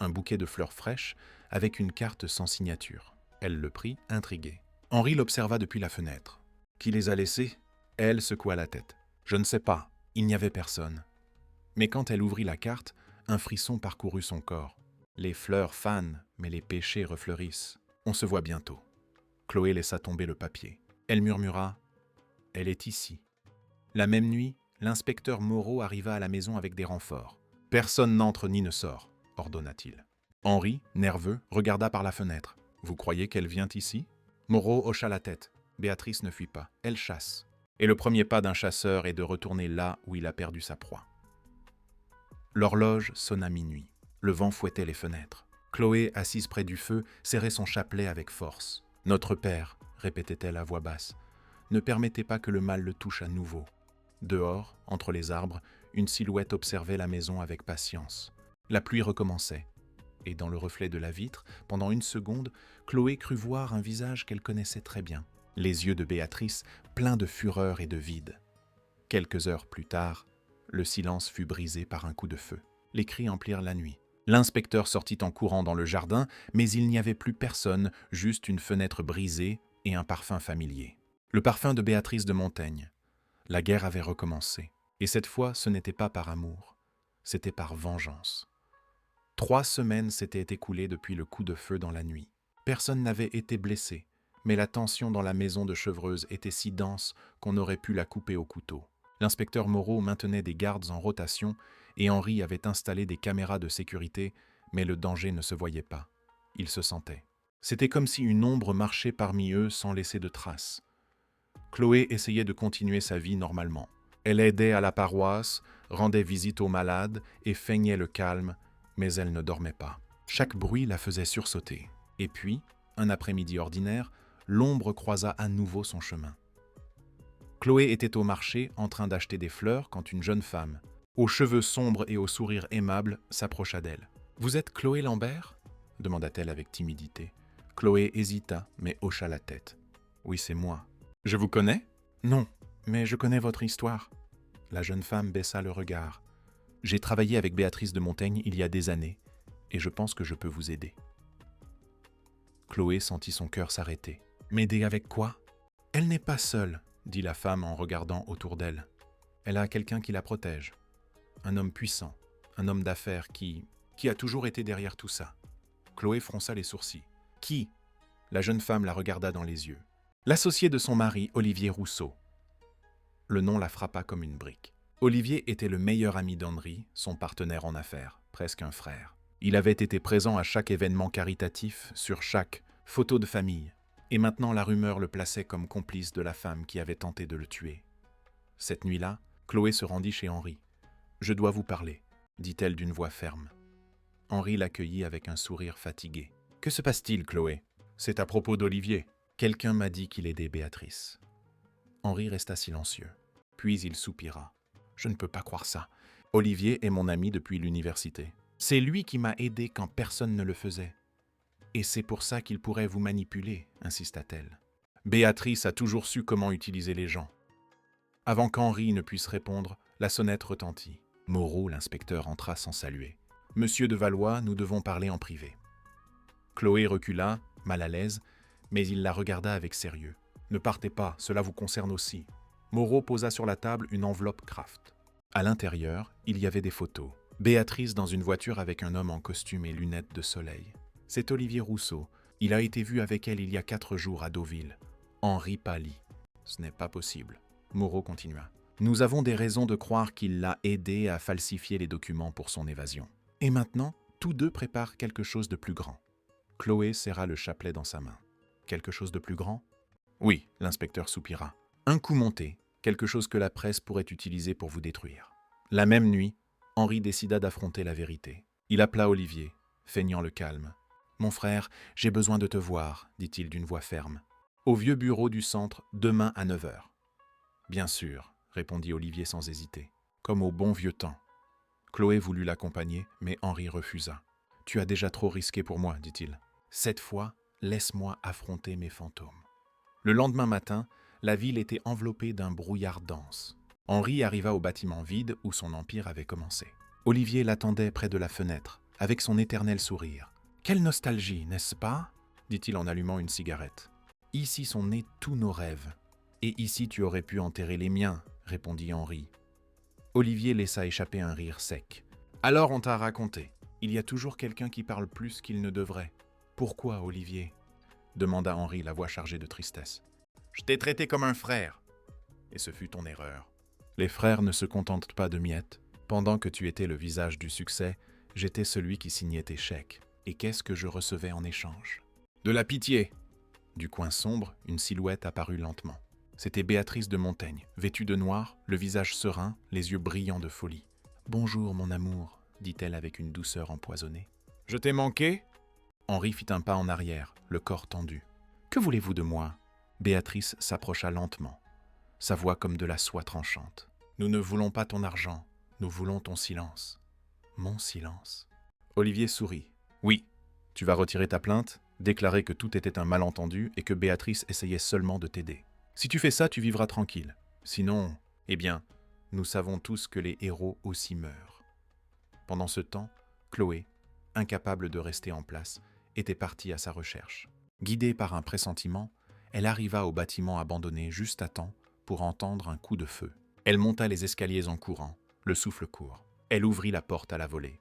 Speaker 1: un bouquet de fleurs fraîches avec une carte sans signature. Elle le prit, intriguée. Henri l'observa depuis la fenêtre. Qui les a laissés? Elle secoua la tête. Je ne sais pas, il n'y avait personne. Mais quand elle ouvrit la carte, un frisson parcourut son corps. Les fleurs fanent, mais les péchés refleurissent. On se voit bientôt. Chloé laissa tomber le papier. Elle murmura « Elle est ici ». La même nuit, l'inspecteur Moreau arriva à la maison avec des renforts. « Personne n'entre ni ne sort », ordonna-t-il. Henri, nerveux, regarda par la fenêtre. « Vous croyez qu'elle vient ici ?» Moreau hocha la tête. Béatrice ne fuit pas, elle chasse. Et le premier pas d'un chasseur est de retourner là où il a perdu sa proie. L'horloge sonna minuit. Le vent fouettait les fenêtres. Chloé, assise près du feu, serrait son chapelet avec force. « Notre Père », répétait-elle à voix basse, « ne permettez pas que le mal le touche à nouveau. » Dehors, entre les arbres, une silhouette observait la maison avec patience. La pluie recommençait. Et dans le reflet de la vitre, pendant une seconde, Chloé crut voir un visage qu'elle connaissait très bien. Les yeux de Béatrice, pleins de fureur et de vide. Quelques heures plus tard, le silence fut brisé par un coup de feu. Les cris emplirent la nuit. L'inspecteur sortit en courant dans le jardin, mais il n'y avait plus personne, juste une fenêtre brisée et un parfum familier. Le parfum de Béatrice de Montaigne. La guerre avait recommencé. Et cette fois, ce n'était pas par amour, c'était par vengeance. 3 semaines s'étaient écoulées depuis le coup de feu dans la nuit. Personne n'avait été blessé, mais la tension dans la maison de Chevreuse était si dense qu'on aurait pu la couper au couteau. L'inspecteur Moreau maintenait des gardes en rotation et Henri avait installé des caméras de sécurité, mais le danger ne se voyait pas. Il se sentait. C'était comme si une ombre marchait parmi eux sans laisser de traces. Chloé essayait de continuer sa vie normalement. Elle aidait à la paroisse, rendait visite aux malades et feignait le calme, mais elle ne dormait pas. Chaque bruit la faisait sursauter. Et puis, un après-midi ordinaire, l'ombre croisa à nouveau son chemin. Chloé était au marché en train d'acheter des fleurs quand une jeune femme, aux cheveux sombres et au sourire aimable, s'approcha d'elle. « Vous êtes Chloé Lambert ?» demanda-t-elle avec timidité. Chloé hésita, mais hocha la tête. « Oui, c'est moi. »« Je vous connais ?»« Non, mais je connais votre histoire. » La jeune femme baissa le regard. « J'ai travaillé avec Béatrice de Montaigne il y a des années, et je pense que je peux vous aider. » Chloé sentit son cœur s'arrêter. « M'aider avec quoi ?»« Elle n'est pas seule, » dit la femme en regardant autour d'elle. « Elle a quelqu'un qui la protège. Un homme puissant, un homme d'affaires qui a toujours été derrière tout ça. » Chloé fronça les sourcils. « Qui ?» La jeune femme la regarda dans les yeux. « L'associé de son mari, Olivier Rousseau. » Le nom la frappa comme une brique. Olivier était le meilleur ami d'Henri, son partenaire en affaires, presque un frère. Il avait été présent à chaque événement caritatif, sur chaque photo de famille. Et maintenant la rumeur le plaçait comme complice de la femme qui avait tenté de le tuer. Cette nuit-là, Chloé se rendit chez Henri. « Je dois vous parler », dit-elle d'une voix ferme. Henri l'accueillit avec un sourire fatigué. « Que se passe-t-il, Chloé ?»« C'est à propos d'Olivier. Quelqu'un m'a dit qu'il aidait Béatrice. » Henri resta silencieux. Puis il soupira. « Je ne peux pas croire ça. Olivier est mon ami depuis l'université. C'est lui qui m'a aidé quand personne ne le faisait. Et c'est pour ça qu'il pourrait vous manipuler, insista-t-elle. Béatrice a toujours su comment utiliser les gens. » Avant qu'Henri ne puisse répondre, la sonnette retentit. Moreau, l'inspecteur, entra sans saluer. « Monsieur de Valois, nous devons parler en privé. » Chloé recula, mal à l'aise, mais il la regarda avec sérieux. « Ne partez pas, cela vous concerne aussi. » Moreau posa sur la table une enveloppe Kraft. À l'intérieur, il y avait des photos. Béatrice dans une voiture avec un homme en costume et lunettes de soleil. C'est Olivier Rousseau. Il a été vu avec elle il y a 4 jours à Deauville. Henri pâlit. « Ce n'est pas possible. » Moreau continua. « Nous avons des raisons de croire qu'il l'a aidé à falsifier les documents pour son évasion. Et maintenant, tous deux préparent quelque chose de plus grand. » Chloé serra le chapelet dans sa main. « Quelque chose de plus grand ?»« Oui, » l'inspecteur soupira. « Un coup monté, quelque chose que la presse pourrait utiliser pour vous détruire. » La même nuit, Henri décida d'affronter la vérité. Il appela Olivier, feignant le calme. « Mon frère, j'ai besoin de te voir, » dit-il d'une voix ferme. « Au vieux bureau du centre, demain à 9 h. »« Bien sûr, » répondit Olivier sans hésiter, comme au bon vieux temps. Chloé voulut l'accompagner, mais Henri refusa. « Tu as déjà trop risqué pour moi, dit-il. Cette fois, laisse-moi affronter mes fantômes. » Le lendemain matin, la ville était enveloppée d'un brouillard dense. Henri arriva au bâtiment vide où son empire avait commencé. Olivier l'attendait près de la fenêtre, avec son éternel sourire. « Quelle nostalgie, n'est-ce pas ?» dit-il en allumant une cigarette. « Ici sont nés tous nos rêves. Et ici tu aurais pu enterrer les miens, répondit Henri. Olivier laissa échapper un rire sec. Alors on t'a raconté. Il y a toujours quelqu'un qui parle plus qu'il ne devrait. Pourquoi, Olivier ? Demanda Henri, la voix chargée de tristesse. Je t'ai traité comme un frère. Et ce fut ton erreur. Les frères ne se contentent pas de miettes. Pendant que tu étais le visage du succès, j'étais celui qui signait tes chèques. Et qu'est-ce que je recevais en échange ? De la pitié. Du coin sombre, une silhouette apparut lentement. C'était Béatrice de Montaigne, vêtue de noir, le visage serein, les yeux brillants de folie. « Bonjour, mon amour, » dit-elle avec une douceur empoisonnée. « Je t'ai manqué ?» Henri fit un pas en arrière, le corps tendu. « Que voulez-vous de moi ?» Béatrice s'approcha lentement, sa voix comme de la soie tranchante. « Nous ne voulons pas ton argent, nous voulons ton silence. »« Mon silence ?» Olivier sourit. « Oui, tu vas retirer ta plainte, déclarer que tout était un malentendu et que Béatrice essayait seulement de t'aider. Si tu fais ça, tu vivras tranquille. Sinon, eh bien, nous savons tous que les héros aussi meurent. » Pendant ce temps, Chloé, incapable de rester en place, était partie à sa recherche. Guidée par un pressentiment, elle arriva au bâtiment abandonné juste à temps pour entendre un coup de feu. Elle monta les escaliers en courant, le souffle court. Elle ouvrit la porte à la volée.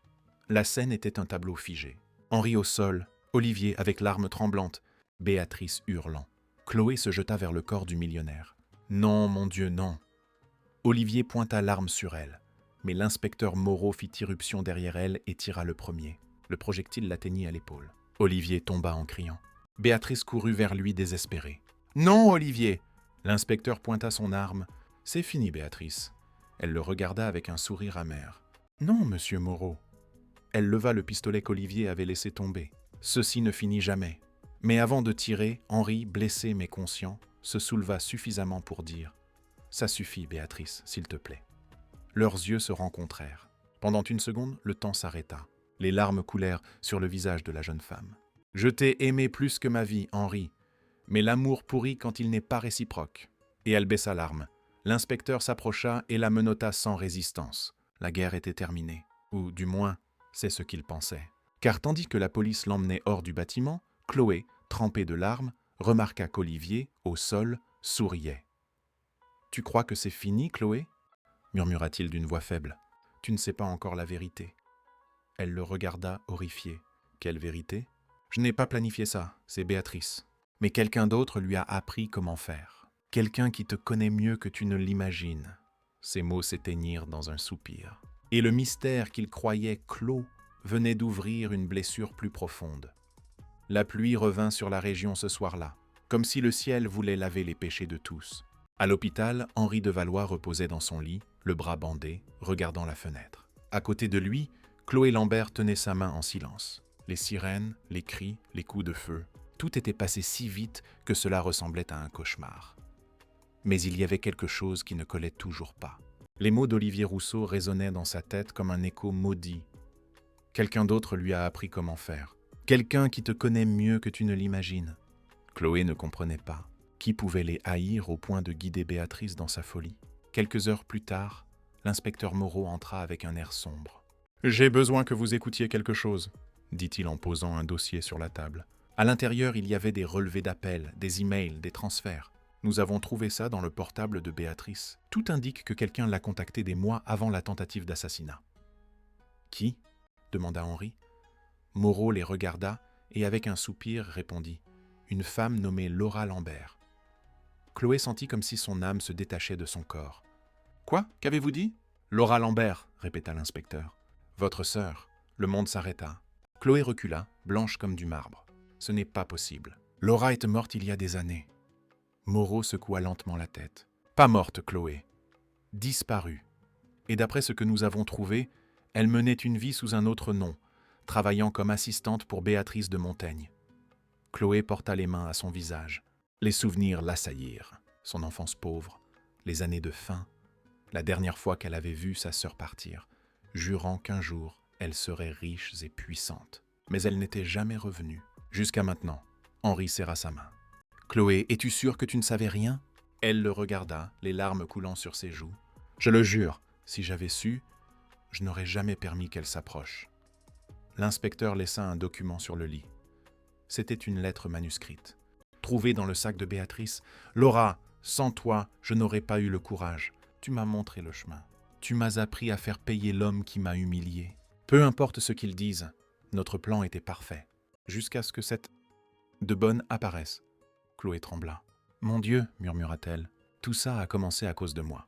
Speaker 1: La scène était un tableau figé. Henri au sol, Olivier avec l'arme tremblante, Béatrice hurlant. Chloé se jeta vers le corps du millionnaire. « Non, mon Dieu, non !» Olivier pointa l'arme sur elle, mais l'inspecteur Moreau fit irruption derrière elle et tira le premier. Le projectile l'atteignit à l'épaule. Olivier tomba en criant. Béatrice courut vers lui désespérée. « Non, Olivier !» L'inspecteur pointa son arme. « C'est fini, Béatrice. » Elle le regarda avec un sourire amer. « Non, monsieur Moreau. » Elle leva le pistolet qu'Olivier avait laissé tomber. Ceci ne finit jamais. Mais avant de tirer, Henri, blessé mais conscient, se souleva suffisamment pour dire « Ça suffit, Béatrice, s'il te plaît. » Leurs yeux se rencontrèrent. Pendant une seconde, le temps s'arrêta. Les larmes coulèrent sur le visage de la jeune femme. « Je t'ai aimé plus que ma vie, Henri, mais l'amour pourrit quand il n'est pas réciproque. » Et elle baissa l'arme. L'inspecteur s'approcha et la menotta sans résistance. La guerre était terminée. Ou, du moins, c'est ce qu'il pensait. Car tandis que la police l'emmenait hors du bâtiment, Chloé, trempée de larmes, remarqua qu'Olivier, au sol, souriait. « Tu crois que c'est fini, Chloé ?» murmura-t-il d'une voix faible. « Tu ne sais pas encore la vérité. » Elle le regarda, horrifiée. « Quelle vérité ? Je n'ai pas planifié ça, c'est Béatrice. Mais quelqu'un d'autre lui a appris comment faire. Quelqu'un qui te connaît mieux que tu ne l'imagines. » Ces mots s'éteignirent dans un soupir. Et le mystère qu'il croyait clos venait d'ouvrir une blessure plus profonde. La pluie revint sur la région ce soir-là, comme si le ciel voulait laver les péchés de tous. À l'hôpital, Henri de Valois reposait dans son lit, le bras bandé, regardant la fenêtre. À côté de lui, Chloé Lambert tenait sa main en silence. Les sirènes, les cris, les coups de feu, tout était passé si vite que cela ressemblait à un cauchemar. Mais il y avait quelque chose qui ne collait toujours pas. Les mots d'Olivier Rousseau résonnaient dans sa tête comme un écho maudit. Quelqu'un d'autre lui a appris comment faire. Quelqu'un qui te connaît mieux que tu ne l'imagines. Chloé ne comprenait pas. Qui pouvait les haïr au point de guider Béatrice dans sa folie ? Quelques heures plus tard, l'inspecteur Moreau entra avec un air sombre. « J'ai besoin que vous écoutiez quelque chose, » dit-il en posant un dossier sur la table. À l'intérieur, il y avait des relevés d'appels, des emails, des transferts. Nous avons trouvé ça dans le portable de Béatrice. Tout indique que quelqu'un l'a contacté des mois avant la tentative d'assassinat. « Qui ?» demanda Henri. Moreau les regarda et avec un soupir répondit « Une femme nommée Laura Lambert. » Chloé sentit comme si son âme se détachait de son corps. « Quoi ? Qu'avez-vous dit ?»« Laura Lambert, » répéta l'inspecteur. « Votre sœur. » Le monde s'arrêta. Chloé recula, blanche comme du marbre. « Ce n'est pas possible. Laura est morte il y a des années. » Moreau secoua lentement la tête. « Pas morte, Chloé. Disparue. Et d'après ce que nous avons trouvé, elle menait une vie sous un autre nom, travaillant comme assistante pour Béatrice de Montaigne. » Chloé porta les mains à son visage. Les souvenirs l'assaillirent. Son enfance pauvre, les années de faim, la dernière fois qu'elle avait vu sa sœur partir, jurant qu'un jour, elle serait riche et puissante. Mais elle n'était jamais revenue. Jusqu'à maintenant, Henri serra sa main. « Chloé, es-tu sûre que tu ne savais rien ?» Elle le regarda, les larmes coulant sur ses joues. « Je le jure, si j'avais su, je n'aurais jamais permis qu'elle s'approche. » L'inspecteur laissa un document sur le lit. C'était une lettre manuscrite. Trouvée dans le sac de Béatrice. « Laura, sans toi, je n'aurais pas eu le courage. Tu m'as montré le chemin. Tu m'as appris à faire payer l'homme qui m'a humilié. Peu importe ce qu'ils disent, notre plan était parfait. Jusqu'à ce que cette de bonne apparaisse. » Chloé trembla. « Mon Dieu, murmura-t-elle, tout ça a commencé à cause de moi. »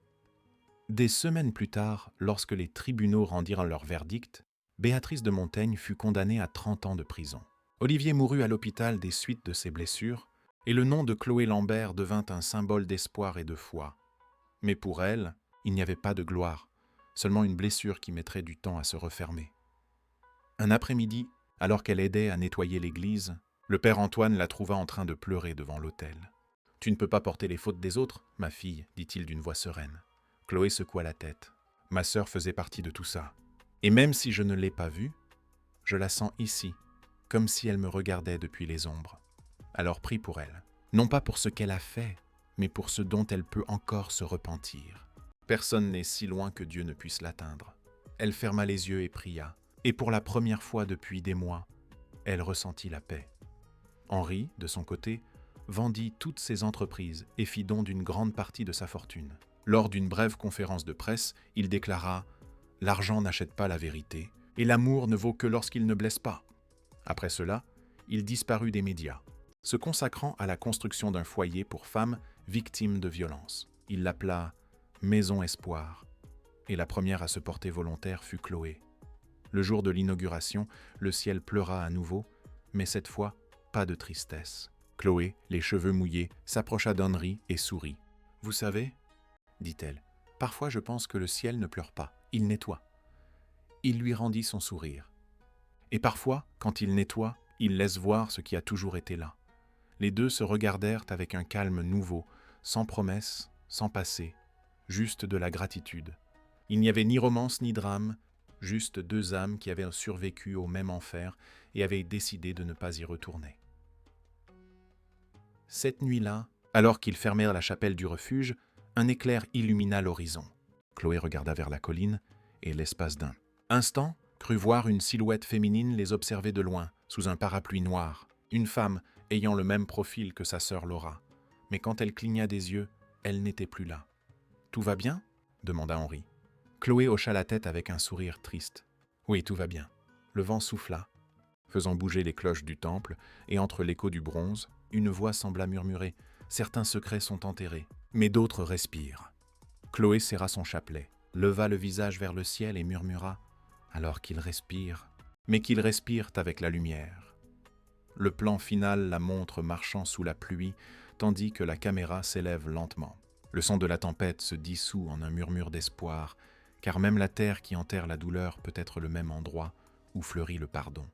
Speaker 1: Des semaines plus tard, lorsque les tribunaux rendirent leur verdict, Béatrice de Montaigne fut condamnée à 30 ans de prison. Olivier mourut à l'hôpital des suites de ses blessures, et le nom de Chloé Lambert devint un symbole d'espoir et de foi. Mais pour elle, il n'y avait pas de gloire, seulement une blessure qui mettrait du temps à se refermer. Un après-midi, alors qu'elle aidait à nettoyer l'église, le père Antoine la trouva en train de pleurer devant l'autel. « Tu ne peux pas porter les fautes des autres, ma fille, dit-il d'une voix sereine. Chloé secoua la tête. « Ma sœur faisait partie de tout ça. Et même si je ne l'ai pas vue, je la sens ici, comme si elle me regardait depuis les ombres. Alors prie pour elle, non pas pour ce qu'elle a fait, mais pour ce dont elle peut encore se repentir. Personne n'est si loin que Dieu ne puisse l'atteindre. » Elle ferma les yeux et pria, et pour la première fois depuis des mois, elle ressentit la paix. Henri, de son côté, vendit toutes ses entreprises et fit don d'une grande partie de sa fortune. Lors d'une brève conférence de presse, il déclara « L'argent n'achète pas la vérité, et l'amour ne vaut que lorsqu'il ne blesse pas. » Après cela, il disparut des médias, se consacrant à la construction d'un foyer pour femmes victimes de violences. Il l'appela « Maison Espoir », et la première à se porter volontaire fut Chloé. Le jour de l'inauguration, le ciel pleura à nouveau, mais cette fois, pas de tristesse. Chloé, les cheveux mouillés, s'approcha d'Henri et sourit. « Vous savez, dit-elle, parfois je pense que le ciel ne pleure pas, il nettoie. » Il lui rendit son sourire. Et parfois, quand il nettoie, il laisse voir ce qui a toujours été là. Les deux se regardèrent avec un calme nouveau, sans promesse, sans passé, juste de la gratitude. Il n'y avait ni romance ni drame, juste deux âmes qui avaient survécu au même enfer et avaient décidé de ne pas y retourner. Cette nuit-là, alors qu'ils fermèrent la chapelle du refuge, un éclair illumina l'horizon. Chloé regarda vers la colline et l'espace d'un instant crut voir une silhouette féminine les observer de loin, sous un parapluie noir, une femme ayant le même profil que sa sœur Laura. Mais quand elle cligna des yeux, elle n'était plus là. « Tout va bien ?» demanda Henri. Chloé hocha la tête avec un sourire triste. « Oui, tout va bien. » Le vent souffla, faisant bouger les cloches du temple, et entre l'écho du bronze, une voix sembla murmurer « Certains secrets sont enterrés, mais d'autres respirent. » Chloé serra son chapelet, leva le visage vers le ciel et murmura « Alors qu'ils respirent, mais qu'ils respirent avec la lumière. » Le plan final la montre marchant sous la pluie, tandis que la caméra s'élève lentement. Le son de la tempête se dissout en un murmure d'espoir, car même la terre qui enterre la douleur peut être le même endroit où fleurit le pardon.